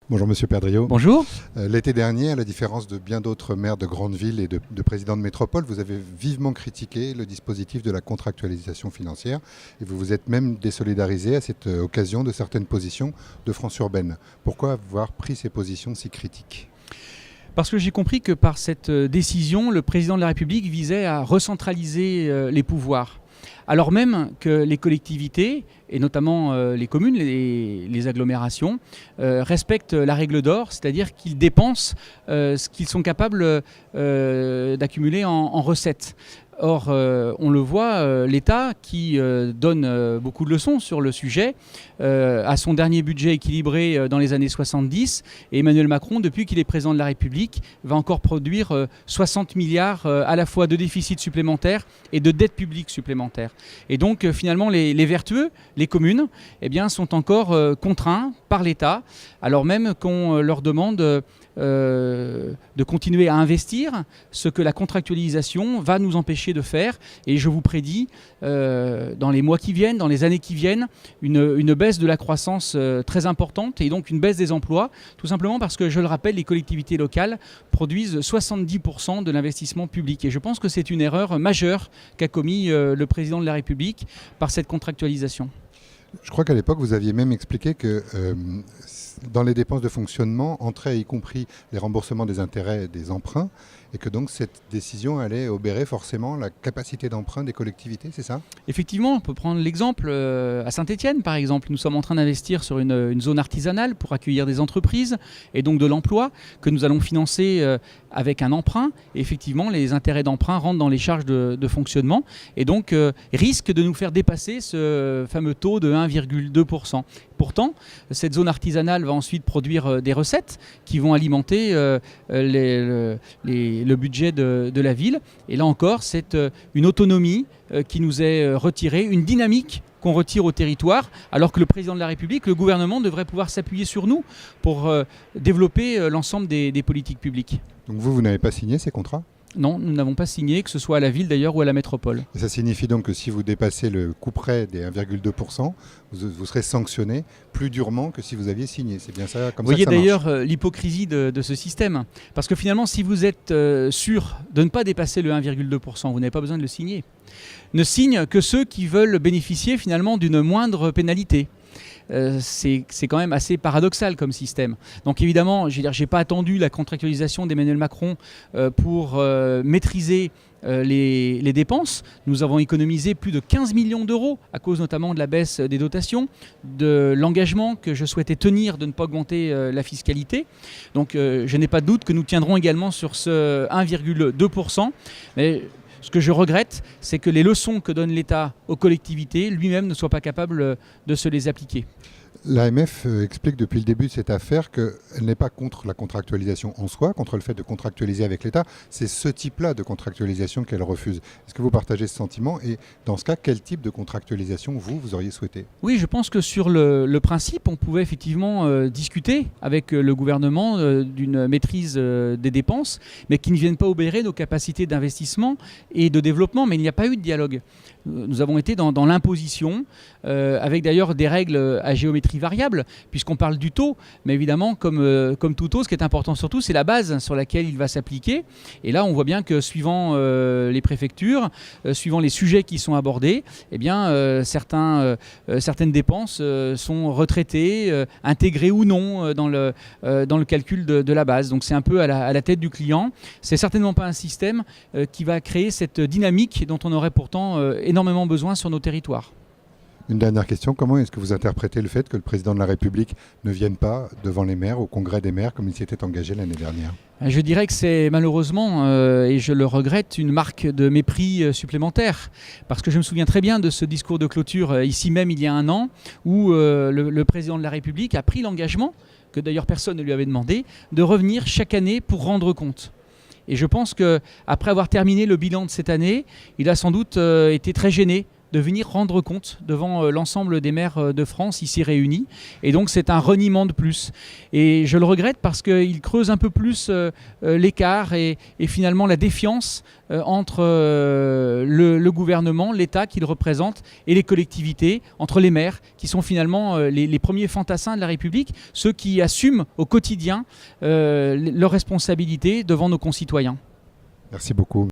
Bonjour Monsieur Perdriau. Bonjour. L'été dernier, à la différence de bien d'autres maires de grandes villes et de présidents de métropole, vous avez vivement critiqué le dispositif de la contractualisation financière et vous vous êtes même désolidarisé à cette occasion de certaines positions de France Urbaine. Pourquoi avoir pris ces positions si critiques ? Parce que j'ai compris que par cette décision, le président de la République visait à recentraliser les pouvoirs. Alors même que les collectivités, et notamment les communes, les agglomérations, respectent la règle d'or, c'est-à-dire qu'ils dépensent ce qu'ils sont capables d'accumuler en recettes. Or, on le voit, l'État, qui donne beaucoup de leçons sur le sujet, a son dernier budget équilibré dans les années 70, et Emmanuel Macron, depuis qu'il est président de la République, va encore produire 60 milliards à la fois de déficit supplémentaire et de dette publique supplémentaire. Et donc, finalement, les vertueux, les communes, eh bien, sont encore contraints par l'État, alors même qu'on leur demande de continuer à investir, ce que la contractualisation va nous empêcher de faire. Et je vous prédis, dans les mois qui viennent, dans les années qui viennent, une baisse de la croissance très importante et donc une baisse des emplois, tout simplement parce que, je le rappelle, les collectivités locales produisent 70% de l'investissement public. Et je pense que c'est une erreur majeure qu'a commis le président de la République par cette contractualisation. Je crois qu'à l'époque, vous aviez même expliqué que dans les dépenses de fonctionnement entraient y compris les remboursements des intérêts des emprunts et que donc cette décision allait obérer forcément la capacité d'emprunt des collectivités, c'est ça ? Effectivement, on peut prendre l'exemple à Saint-Étienne par exemple. Nous sommes en train d'investir sur une zone artisanale pour accueillir des entreprises et donc de l'emploi que nous allons financer avec un emprunt. Et effectivement, les intérêts d'emprunt rentrent dans les charges de fonctionnement et donc risquent de nous faire dépasser ce fameux taux de 1,2%. Pourtant, cette zone artisanale va ensuite produire des recettes qui vont alimenter le budget de la ville. Et là encore, c'est une autonomie qui nous est retirée, une dynamique qu'on retire au territoire, alors que le président de la République, le gouvernement, devrait pouvoir s'appuyer sur nous pour développer l'ensemble des politiques publiques. Donc vous n'avez pas signé ces contrats ? Non, nous n'avons pas signé, que ce soit à la ville d'ailleurs ou à la métropole. Et ça signifie donc que si vous dépassez le couperet des 1,2%, vous serez sanctionné plus durement que si vous aviez signé. C'est bien ça, comme ça que ça marche. Vous voyez d'ailleurs l'hypocrisie de ce système. Parce que finalement, si vous êtes sûr de ne pas dépasser le 1,2%, vous n'avez pas besoin de le signer. Ne signent que ceux qui veulent bénéficier finalement d'une moindre pénalité. C'est quand même assez paradoxal comme système. Donc évidemment, je n'ai pas attendu la contractualisation d'Emmanuel Macron pour maîtriser les dépenses. Nous avons économisé plus de 15 millions d'euros à cause notamment de la baisse des dotations, de l'engagement que je souhaitais tenir de ne pas augmenter la fiscalité. Donc je n'ai pas de doute que nous tiendrons également sur ce 1,2%. Mais ce que je regrette, c'est que les leçons que donne l'État aux collectivités lui-même ne soient pas capables de se les appliquer. L'AMF explique depuis le début de cette affaire qu'elle n'est pas contre la contractualisation en soi, contre le fait de contractualiser avec l'État. C'est ce type-là de contractualisation qu'elle refuse. Est-ce que vous partagez ce sentiment ? Et dans ce cas, quel type de contractualisation vous auriez souhaité ? Oui, je pense que sur le principe, on pouvait effectivement discuter avec le gouvernement d'une maîtrise des dépenses, mais qui ne viennent pas obérer nos capacités d'investissement et de développement. Mais il n'y a pas eu de dialogue. Nous avons été dans l'imposition, avec d'ailleurs des règles à géométrie variable, puisqu'on parle du taux. Mais évidemment, comme tout taux, ce qui est important surtout, c'est la base sur laquelle il va s'appliquer. Et là, on voit bien que suivant les préfectures, suivant les sujets qui sont abordés, eh bien, certaines dépenses sont retraitées, intégrées ou non dans le calcul de la base. Donc c'est un peu à la tête du client. C'est certainement pas un système qui va créer cette dynamique dont on aurait pourtant énormément besoin sur nos territoires. Une dernière question, comment est-ce que vous interprétez le fait que le président de la République ne vienne pas devant les maires, au congrès des maires, comme il s'y était engagé l'année dernière ? Je dirais que c'est malheureusement, et je le regrette, une marque de mépris supplémentaire. Parce que je me souviens très bien de ce discours de clôture ici même il y a un an, où le président de la République a pris l'engagement, que d'ailleurs personne ne lui avait demandé, de revenir chaque année pour rendre compte. Et je pense qu'après avoir terminé le bilan de cette année, il a sans doute été très gêné de venir rendre compte devant l'ensemble des maires de France ici réunis. Et donc c'est un reniement de plus. Et je le regrette parce qu'il creuse un peu plus l'écart et finalement la défiance entre le gouvernement, l'État qu'il représente et les collectivités, entre les maires qui sont finalement les premiers fantassins de la République, ceux qui assument au quotidien leurs responsabilités devant nos concitoyens. Merci beaucoup.